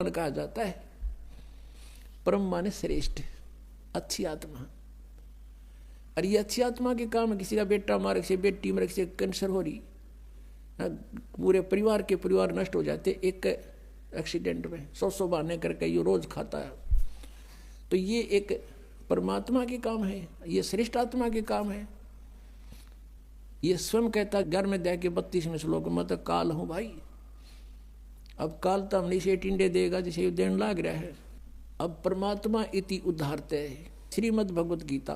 मन कहा जाता है। परम माने श्रेष्ठ, अच्छी आत्मा। और ये अच्छी आत्मा के काम है, किसी का बेटा मारे, किसी बेटी मरे, किसी कैंसर हो रही, पूरे परिवार के परिवार नष्ट हो जाते एक एक्सीडेंट में, 100 बहाने करके ये रोज खाता है। तो ये एक परमात्मा के काम है, ये श्रेष्ठ आत्मा के काम है। ये स्वयं कहता 11वें अध्याय के 32वें श्लोक में, तो काल हूं भाई, अब काल तो हमने से टिंडे देगा जिसे देने लाग रहा है। अब परमात्मा इति उद्धारते, श्रीमद् भगवत गीता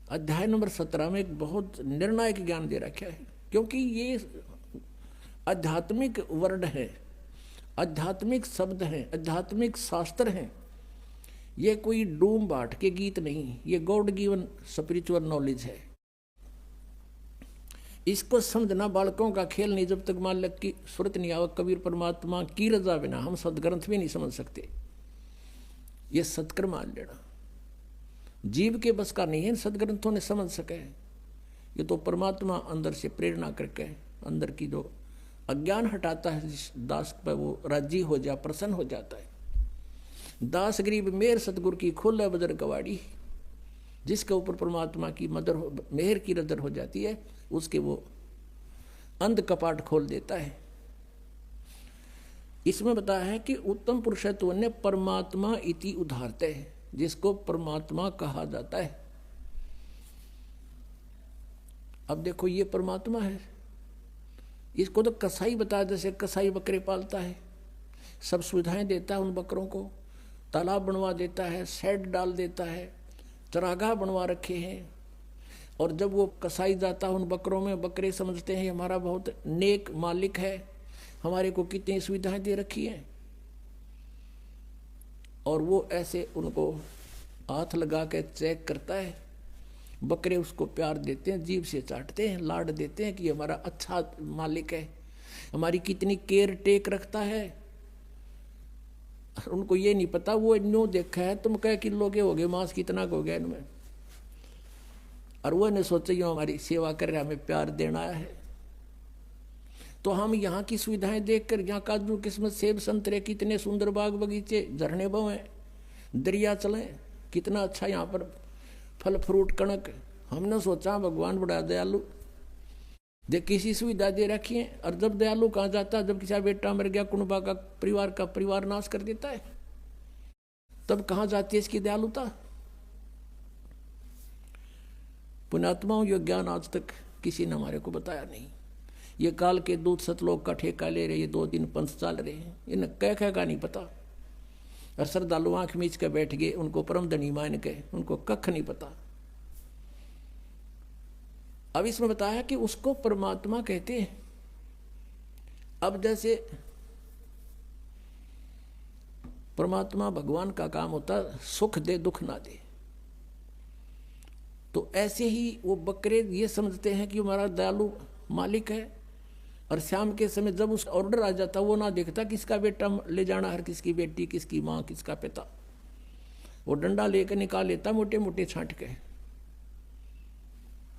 अध्याय नंबर 17 में एक बहुत निर्णायक ज्ञान दे रखा है, क्योंकि ये आध्यात्मिक वर्ड है, आध्यात्मिक शब्द हैं, आध्यात्मिक शास्त्र हैं। ये कोई डूम बाट के गीत नहीं, ये गॉड गिवन स्पिरिचुअल नॉलेज है। इसको समझना बालकों का खेल नहीं, जब तक मालिक की सुरत नहीं आवक। कबीर परमात्मा की रजा बिना हम सदग्रंथ भी नहीं समझ सकते। ये सत्कर मान लेना, जीव के बस का नहीं है, सदग्रंथों ने समझ सके। ये तो परमात्मा अंदर से प्रेरणा करके अंदर की जो अज्ञान हटाता है, जिस दास पर वो राजी हो जा, प्रसन्न हो जाता है। दास गरीब मेहर सतगुरु की खोले बजर कवाड़ी, जिसके ऊपर परमात्मा की मेहर की नजर हो जाती है, उसके वो अंध कपाट खोल देता है। इसमें बताया है कि उत्तम पुरुषत्व ने परमात्मा इति उद्धारते है, जिसको परमात्मा कहा जाता है। अब देखो ये परमात्मा है, इसको तो कसाई बताया, जैसे कसाई बकरे पालता है, सब सुविधाएं देता है उन बकरों को, तालाब बनवा देता है, शेड डाल देता है, चरागाह बनवा रखे हैं। और जब वो कसाई जाता है उन बकरों में, बकरे समझते हैं हमारा बहुत नेक मालिक है, हमारे को कितनी सुविधाएं दे रखी हैं। और वो ऐसे उनको हाथ लगा के चेक करता है, बकरे उसको प्यार देते हैं, जीभ से चाटते हैं, लाड देते हैं कि हमारा अच्छा मालिक है, हमारी कितनी केयर टेक रखता है। उनको ये नहीं पता, वो न्यू देखा है तुम कह किलो के हो गए मांस, कितना हो गया इनमें, और वो ने सोचा ये हमारी सेवा कर रहा है, हमें प्यार देना है। तो हम यहाँ की सुविधाएं देखकर, यहाँ काजू किस्मत सेब संतरे, कितने सुंदर बाग बगीचे, झरने बहें, दरिया चले, कितना अच्छा यहाँ पर फल फ्रूट कणक। हमने सोचा भगवान बड़ा दयालु, देख किसी सुविधा दे रखी है। और जब दयालु कहाँ जाता है, जब किसी बेटा मर गया, कुनबा का परिवार नाश कर देता है, तब कहाँ जाती है इसकी दयालुता। पुण्यात्माओं ये ज्ञान आज तक किसी ने हमारे को बताया नहीं। ये काल के दूत सतलोक का ठेका ले रहे, ये 2 दिन पंथ चल रहे हैं, इन्हें कह का नहीं पता। और श्रद्धालु आंख मीच के बैठ गए, उनको परम धनी मान के, उनको कख नहीं पता। अब इसमें बताया कि उसको परमात्मा कहते हैं। अब जैसे परमात्मा भगवान का काम होता सुख दे दुख ना दे, तो ऐसे ही वो बकरे ये समझते हैं कि हमारा दयालु मालिक है। और शाम के समय जब उसका ऑर्डर आ जाता, वो ना देखता किसका बेटा ले जाना है, किसकी बेटी, किसकी माँ, किसका पिता। वो डंडा लेकर निकाल लेता मोटे मोटे छांट के।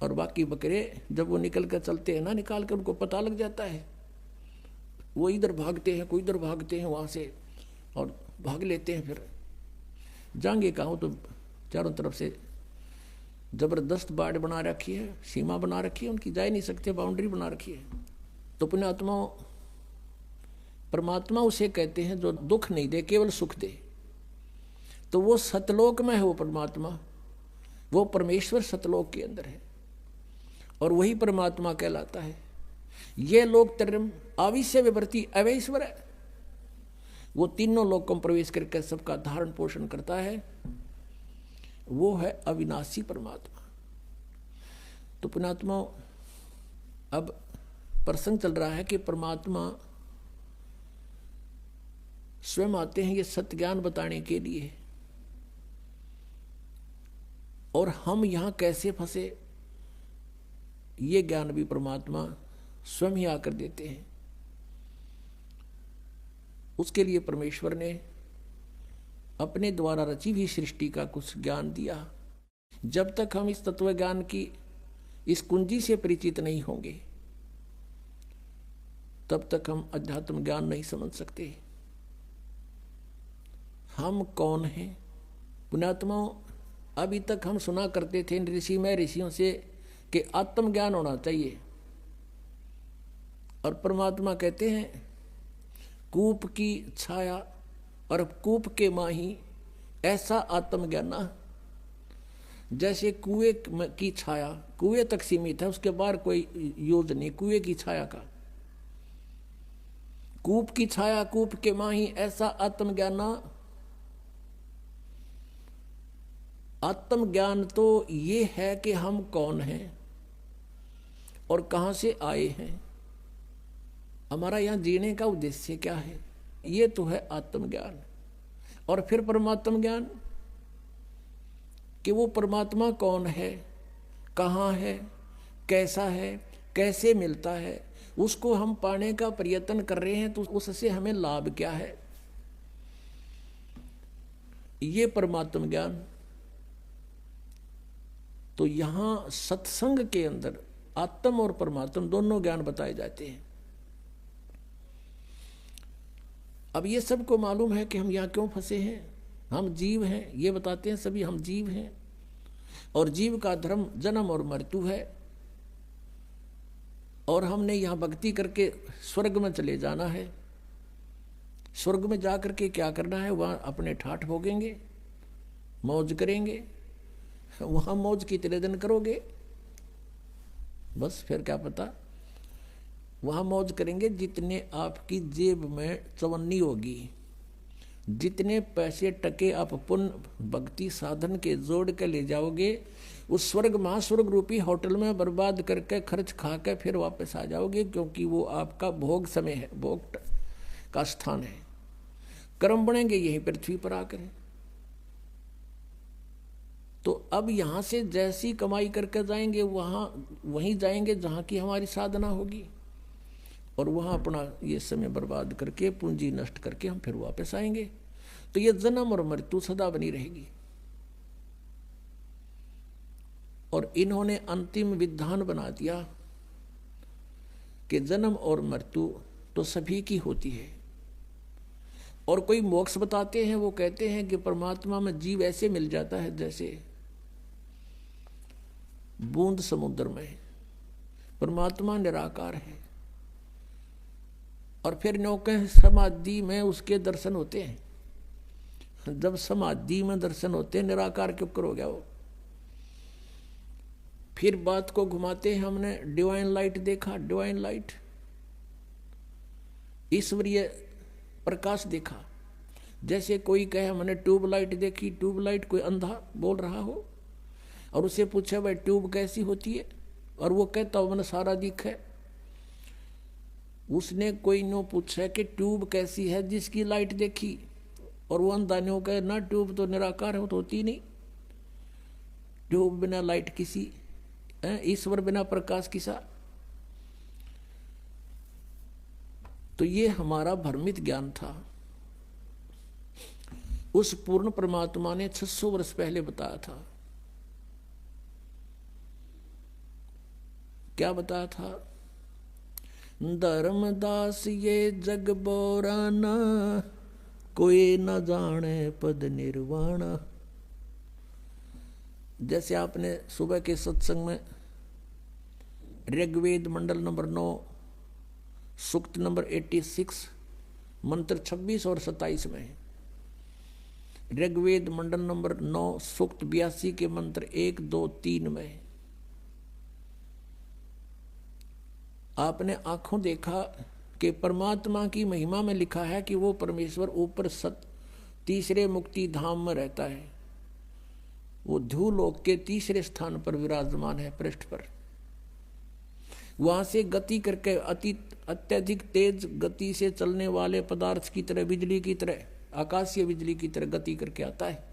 और बाकी बकरे जब वो निकल कर चलते हैं ना, निकाल कर उनको पता लग जाता है, वो इधर भागते हैं, कोई इधर भागते हैं वहाँ से, और भाग लेते हैं। फिर जाएंगे कहाँ, तो चारों तरफ से जबरदस्त बाड़ बना रखी है, सीमा बना रखी है, उनकी जा नहीं सकते, बाउंड्री बना रखी है। तो पुण्यात्मा परमात्मा उसे कहते हैं जो दुख नहीं दे, केवल सुख दे। तो वो सतलोक में है, वो परमात्मा, वो परमेश्वर सतलोक के अंदर है, और वही परमात्मा कहलाता है। ये लोक त्रयम् आविश्य विवर्ती अवैश्वर है, वो तीनों लोकों में प्रवेश करके सबका धारण पोषण करता है, वो है अविनाशी परमात्मा। तो पुण्यात्मा अब प्रसंग चल रहा है कि परमात्मा स्वयं आते हैं ये सत्य ज्ञान बताने के लिए, और हम यहां कैसे फंसे ये ज्ञान भी परमात्मा स्वयं ही आकर देते हैं। उसके लिए परमेश्वर ने अपने द्वारा रची हुई सृष्टि का कुछ ज्ञान दिया। जब तक हम इस तत्व ज्ञान की इस कुंजी से परिचित नहीं होंगे, तब तक हम अध्यात्म ज्ञान नहीं समझ सकते। हम कौन हैं। पुण्यात्माओं, अभी तक हम सुना करते थे ऋषिमय ऋषियों से कि आत्मज्ञान होना चाहिए, और परमात्मा कहते हैं कूप की छाया और कूप के माही ऐसा आत्मज्ञान। जैसे कुएं की छाया कुएं तक सीमित है, उसके बाहर कोई यूज नहीं कुएं की छाया का। कूप की छाया कूप के माही ऐसा आत्मज्ञान। आत्मज्ञान तो ये है कि हम कौन हैं और कहां से आए हैं, हमारा यहां जीने का उद्देश्य क्या है, ये तो है आत्मज्ञान। और फिर परमात्म ज्ञान कि वो परमात्मा कौन है, कहाँ है, कैसा है, कैसे मिलता है, उसको हम पाने का प्रयत्न कर रहे हैं तो उससे हमें लाभ क्या है, ये परमात्म ज्ञान। तो यहां सत्संग के अंदर आत्म और परमात्म दोनों ज्ञान बताए जाते हैं। अब ये सबको मालूम है कि हम यहाँ क्यों फंसे हैं, हम जीव हैं, ये बताते हैं सभी हम जीव हैं, और जीव का धर्म जन्म और मृत्यु है, और हमने यहाँ भक्ति करके स्वर्ग में चले जाना है। स्वर्ग में जा करके क्या करना है, वहाँ अपने ठाठ भोगेंगे, मौज करेंगे, वहाँ मौज कितने दिन करोगे, बस फिर क्या पता, वहाँ मौज करेंगे जितने आपकी जेब में चवन्नी होगी, जितने पैसे टके आप पुण्य भक्ति साधन के जोड़ के ले जाओगे, उस स्वर्ग महास्वर्ग रूपी होटल में बर्बाद करके खर्च खा के फिर वापस आ जाओगे, क्योंकि वो आपका भोग समय है, भोग का स्थान है। कर्म बनेंगे यहीं पृथ्वी पर आकर। तो अब यहाँ से जैसी कमाई करके जाएंगे वहीं जाएंगे जहाँ की हमारी साधना होगी, और वहाँ अपना ये समय बर्बाद करके पूंजी नष्ट करके हम फिर वापस आएंगे। तो ये जन्म और मृत्यु सदा बनी रहेगी। और इन्होंने अंतिम विधान बना दिया कि जन्म और मृत्यु तो सभी की होती है। और कोई मोक्ष बताते हैं, वो कहते हैं कि परमात्मा में जीव ऐसे मिल जाता है जैसे बूंद समुद्र में। परमात्मा निराकार है, और फिर नौके समाधि में उसके दर्शन होते हैं। जब समाधि में दर्शन होते हैं, निराकार क्यों करो गया वो। फिर बात को घुमाते हैं, हमने डिवाइन लाइट देखा, डिवाइन लाइट ईश्वरीय प्रकाश देखा। जैसे कोई कहे हमने ट्यूब लाइट देखी, ट्यूब लाइट कोई अंधा बोल रहा हो, और उसे पूछे भाई ट्यूब कैसी होती है, और वो कहता हो मैंने सारा दिखा है। उसने कोई नो पूछा कि ट्यूब कैसी है जिसकी लाइट देखी, और वो अंधा नो कहे ना ट्यूब तो निराकार हो, तो होती नहीं। ट्यूब बिना लाइट किसी, ईश्वर बिना प्रकाश किसा। तो ये हमारा भ्रमित ज्ञान था। उस पूर्ण परमात्मा ने 600 वर्ष पहले बताया था। क्या बताया था? धर्मदास ये जग बोराना, कोई न जाने पद निर्वाण। जैसे आपने सुबह के सत्संग में ऋग्वेद मंडल नंबर 9 सूक्त नंबर 86 मंत्र 26 और 27 में, ऋग्वेद मंडल नंबर 9 सूक्त 82 के मंत्र 1, 2, 3 में आपने आंखों देखा कि परमात्मा की महिमा में लिखा है कि वो परमेश्वर ऊपर तीसरे मुक्ति धाम में रहता है। वो ध्रुवलोक के तीसरे स्थान पर विराजमान है, पृष्ठ पर। वहां से गति करके अत्यधिक तेज गति से चलने वाले पदार्थ की तरह, बिजली की तरह, आकाशीय बिजली की तरह गति करके आता है,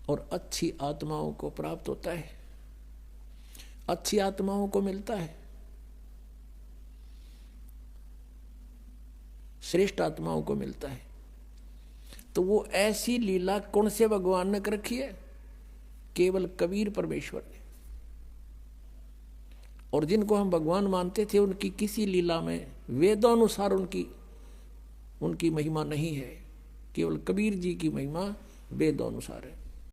और अच्छी आत्माओं को प्राप्त होता है, अच्छी आत्माओं को मिलता है, श्रेष्ठ आत्माओं को मिलता है। तो वो ऐसी लीला कौन से भगवान ने कर रखी है? केवल कबीर परमेश्वर ने। और जिनको हम भगवान मानते थे, उनकी किसी लीला में वेदानुसार उनकी महिमा नहीं है। केवल कबीर जी की महिमा वेदों अनुसार है।